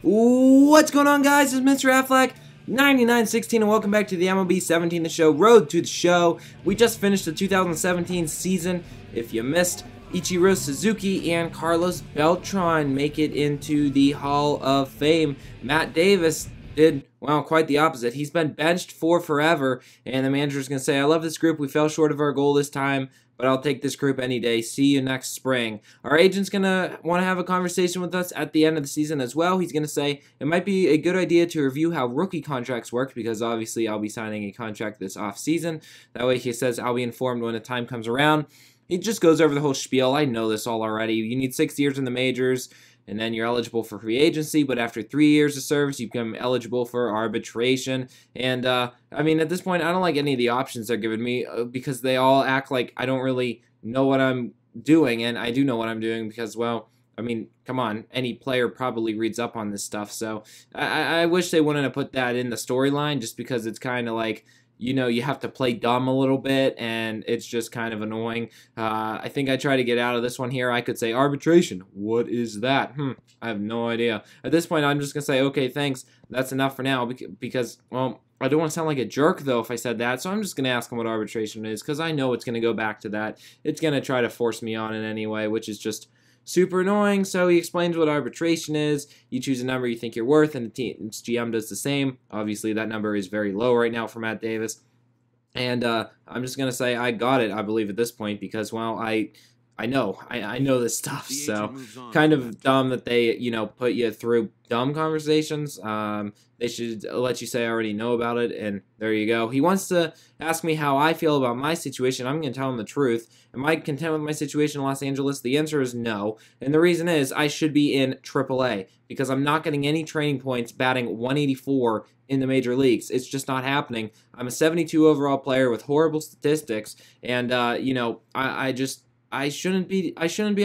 What's going on, guys? It's Mr. Affleck 9916 and welcome back to the MLB 17 The Show, Road to the Show. We just finished the 2017 season. If you missed, Ichiro Suzuki and Carlos Beltran make it into the Hall of Fame. Matt Davis did, well, quite the opposite. He's been benched for forever, and the manager's going to say, I love this group. We fell short of our goal this time, but I'll take this group any day. See you next spring. Our agent's going to want to have a conversation with us at the end of the season as well. He's going to say it might be a good idea to review how rookie contracts work, because obviously I'll be signing a contract this off season. That way, he says, I'll be informed when the time comes around. He just goes over the whole spiel. I know this all already. You need 6 years in the majors, and then you're eligible for free agency, but after 3 years of service, you become eligible for arbitration. And, I mean, at this point, I don't like any of the options they're giving me because they all act like I don't really know what I'm doing, and I do know what I'm doing because, well, I mean, come on, any player probably reads up on this stuff, so I wish they wouldn't have put that in the storyline just because it's kind of like, you know, you have to play dumb a little bit, and it's just kind of annoying. I think I try to get out of this one here. I could say arbitration. What is that? I have no idea. At this point, I'm just going to say, okay, thanks. That's enough for now because, well, I don't want to sound like a jerk, though, if I said that, so I'm just going to ask him what arbitration is because I know it's going to go back to that. It's going to try to force me on it anyway, which is just super annoying. So he explains what arbitration is. You choose a number you think you're worth, and the team's GM does the same. Obviously, that number is very low right now for Matt Davis. And I'm just going to say I got it, I believe, at this point, because, well, I know this stuff, so kind of dumb that they, you know, put you through dumb conversations. They should let you say I already know about it, and there you go. He wants to ask me how I feel about my situation. I'm going to tell him the truth. Am I content with my situation in Los Angeles? The answer is no, and the reason is I should be in AAA because I'm not getting any training points batting 184 in the major leagues. It's just not happening. I'm a 72 overall player with horrible statistics, and you know, I shouldn't be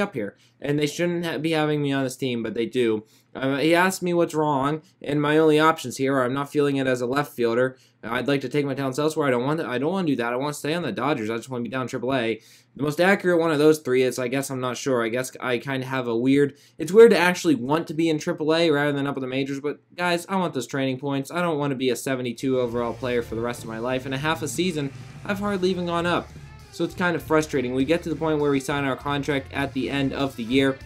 up here, and they shouldn't be having me on this team, but they do. He asked me what's wrong, and my only options here are I'm not feeling it as a left fielder. I'd like to take my talents elsewhere. I don't want to do that. I want to stay on the Dodgers. I just want to be down AAA. The most accurate one of those three is, I guess I'm not sure. I guess I kind of have a weird. It's weird to actually want to be in AAA rather than up in the majors. But guys, I want those training points. I don't want to be a 72 overall player for the rest of my life. In a half a season, I've hardly even gone up. So it's kind of frustrating. We get to the point where we sign our contract at the end of the year,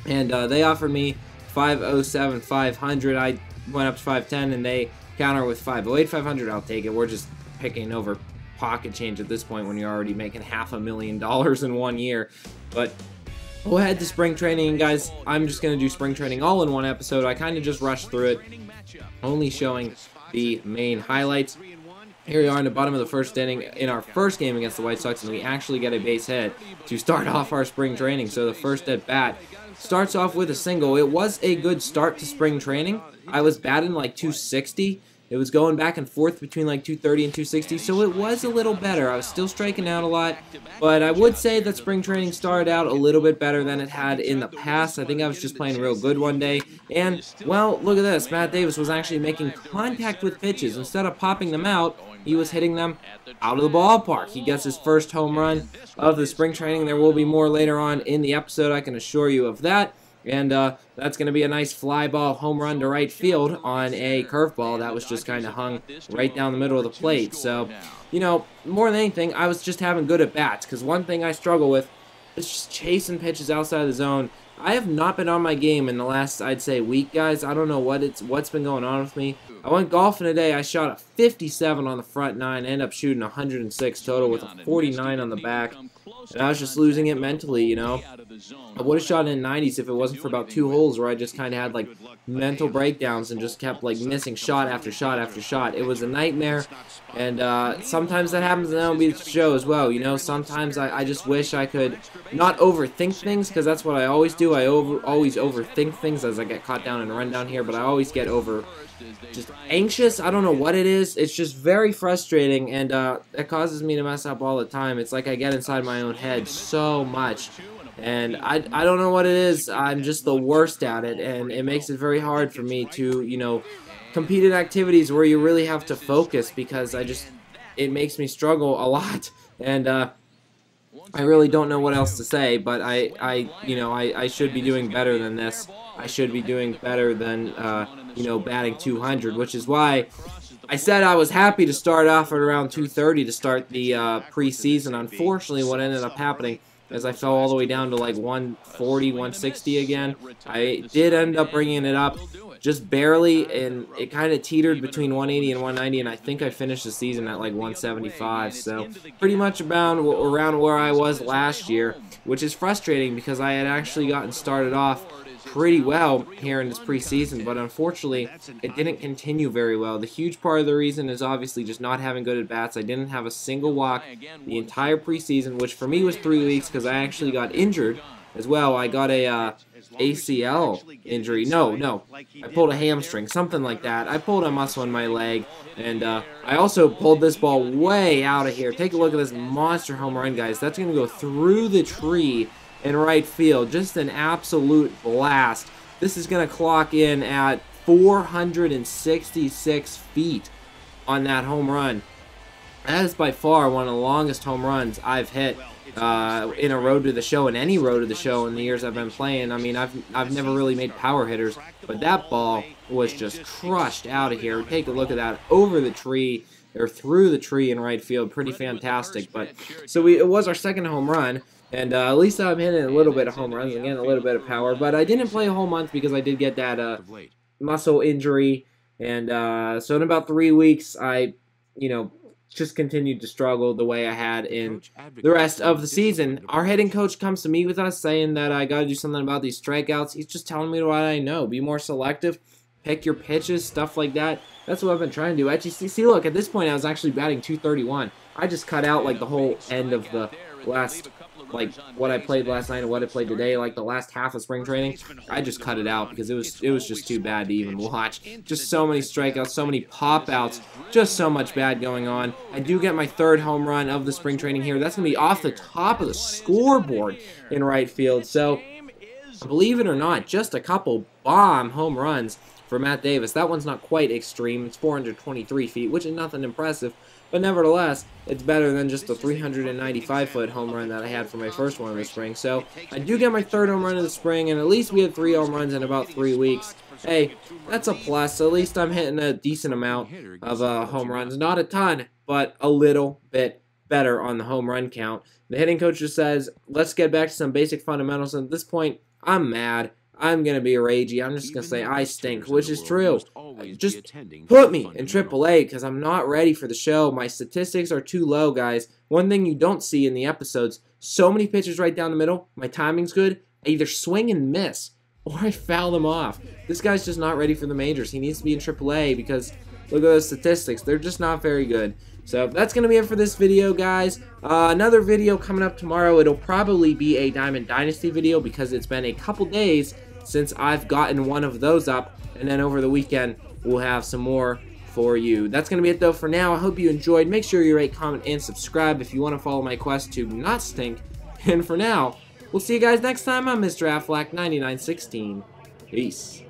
and they offered me $507, $500. I went up to $510, and they counter with $508, $500. I'll take it. We're just picking over pocket change at this point when you're already making $500,000 in 1 year. But we'll head to spring training, guys. I'm just going to do spring training all in one episode. I kind of just rushed through it, only showing the main highlights. Here we are in the bottom of the first inning in our first game against the White Sox, and we actually get a base hit to start off our spring training. So the first at bat starts off with a single. It was a good start to spring training. I was batting like 260. It was going back and forth between like 230 and 260, so it was a little better. I was still striking out a lot, but I would say that spring training started out a little bit better than it had in the past. I think I was just playing real good one day, and, well, look at this. Matt Davis was actually making contact with pitches. Instead of popping them out, he was hitting them out of the ballpark. He gets his first home run of the spring training. There will be more later on in the episode, I can assure you of that. And that's going to be a nice fly ball home run to right field on a curveball that was just kind of hung right down the middle of the plate. So, you know, more than anything, I was just having good at-bats, because one thing I struggle with is just chasing pitches outside of the zone. I have not been on my game in the last, I'd say, week, guys. I don't know what's been going on with me. I went golfing today. I shot a 57 on the front nine, ended up shooting 106 total with a 49 on the back. And I was just losing it mentally, you know. I would have shot in the 90s if it wasn't for about 2 holes where I just kind of had, like, mental breakdowns and just kept, like, missing shot after shot after shot. It was a nightmare, and sometimes that happens in MLB show as well, you know. Sometimes I just wish I could not overthink things, because that's what I always do. I always overthink things as I get caught down and run down here, but I always get just anxious. I don't know what it is. It's just very frustrating, and it causes me to mess up all the time. It's like I get inside my own head so much, and I don't know what it is. I'm just the worst at it, and it makes it very hard for me to, you know, compete in activities where you really have to focus, because it makes me struggle a lot. And I really don't know what else to say, but I should be doing better than this. I should be doing better than, batting 200, which is why I said I was happy to start off at around 230 to start the preseason. Unfortunately, what ended up happening is I fell all the way down to like 140, 160 again. I did end up bringing it up just barely, and it kind of teetered between 180 and 190, and I think I finished the season at like 175, so pretty much around where I was last year, which is frustrating because I had actually gotten started off pretty well here in this preseason, but unfortunately it didn't continue very well. The huge part of the reason is obviously just not having good at-bats. I didn't have a single walk the entire preseason, which for me was 3 weeks because I actually got injured as well. I got a ACL injury. No, I pulled a hamstring, something like that. I pulled a muscle in my leg, and I also pulled this ball way out of here. Take a look at this monster home run, guys. That's going to go through the tree in right field. Just an absolute blast. This is going to clock in at 466 feet on that home run. That is by far one of the longest home runs I've hit in a road to the show, in any road to the show in the years I've been playing. I mean, I've never really made power hitters, but that ball was just crushed out of here. Take a look at that, over the tree, or through the tree in right field. Pretty fantastic. But so it was our second home run, and at least I'm hitting a little bit of home runs, again, a little bit of power. But I didn't play a whole month because I did get that muscle injury, and so in about 3 weeks, I, just continued to struggle the way I had in the rest of the season. Our hitting coach comes to meet with us saying that I got to do something about these strikeouts. He's just telling me what I know. Be more selective, pick your pitches, stuff like that. That's what I've been trying to do. Actually, see, look, at this point I was actually batting 231. I just cut out like the whole end of the last, like what I played last night and what I played today, like the last half of spring training. I just cut it out because it was just too bad to even watch. Just so many strikeouts, so many pop-outs, just so much bad going on. I do get my third home run of the spring training here. That's going to be off the top of the scoreboard in right field. So, believe it or not, just a couple bomb home runs for Matt Davis. That one's not quite extreme. It's 423 feet, which is nothing impressive. But nevertheless, it's better than just the 395-foot home run that I had for my first one in the spring. So I do get my third home run of the spring, and at least we had 3 home runs in about 3 weeks. Hey, that's a plus. At least I'm hitting a decent amount of home runs. Not a ton, but a little bit better on the home run count. The hitting coach just says, let's get back to some basic fundamentals. And at this point, I'm mad. I'm going to be ragey. I'm just going to say I stink, which is true. Just put me in AAA because I'm not ready for the show. My statistics are too low, guys. One thing you don't see in the episodes, so many pitches right down the middle. My timing's good. I either swing and miss or I foul them off. This guy's just not ready for the majors. He needs to be in AAA because look at those statistics. They're just not very good. So that's going to be it for this video, guys. Another video coming up tomorrow. It'll probably be a Diamond Dynasty video because it's been a couple days since I've gotten one of those up, and then over the weekend we'll have some more for you. That's going to be it though for now. I hope you enjoyed. Make sure you rate, comment, and subscribe if you want to follow my quest to not stink. And for now, we'll see you guys next time on Mr. Aflac 9916. Peace.